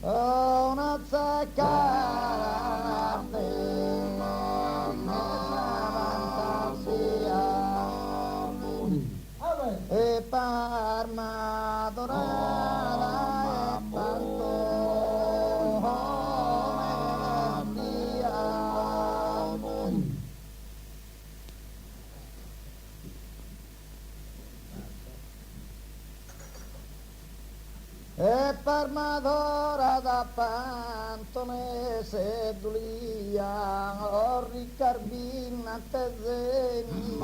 una zaccara e Parma dorata e pantone via e Parma dorata pantone sedulia o Riccardina Tezzeni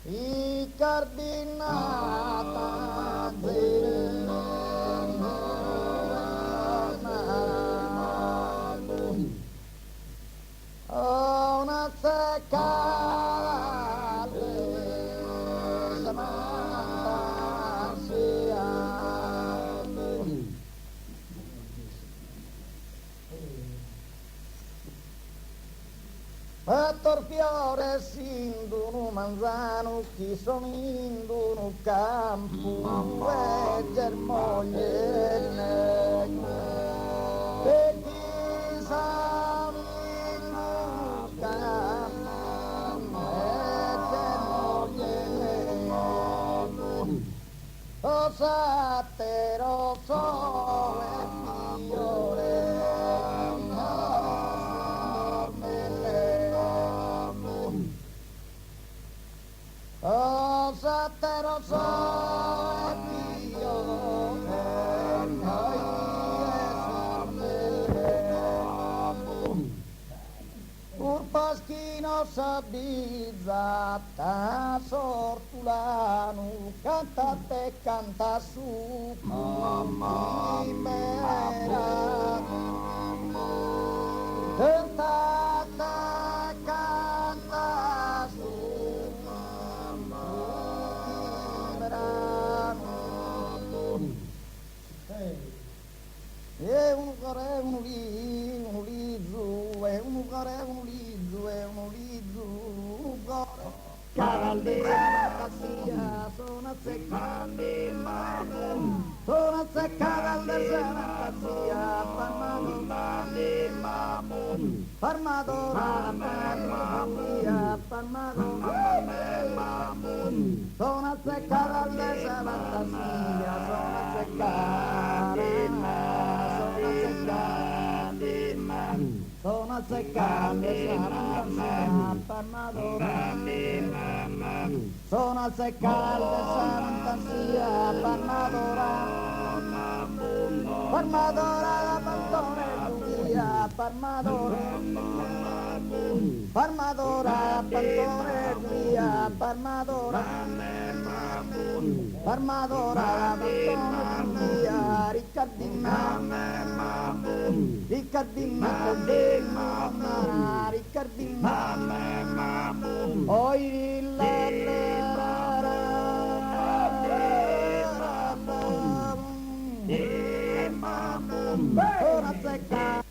i cardinata una secca Torfiore sindono manzano chi sono in un campo e germoglie e chi sono in un campo e germoglie o satero so e fiore oh, satero so e Dio e noi pur paschino sabizzata sortulano canta te canta su primera canta canta su e uno care uno lì giù e uno care uno lì giù e uno lì giù uno care cavallera cassia sono seccande sono seccata all'esena cassia parmadora cassia parmadora sono seccata all'esena cassia sono seccata sono seccate sarà parmadora sono seccate santa sia parmadora parmadora la pantone via parmadora parmadora pantone via parmadora parmadora la pantone via Riccardina Riccardina Riccardina oi la ora secca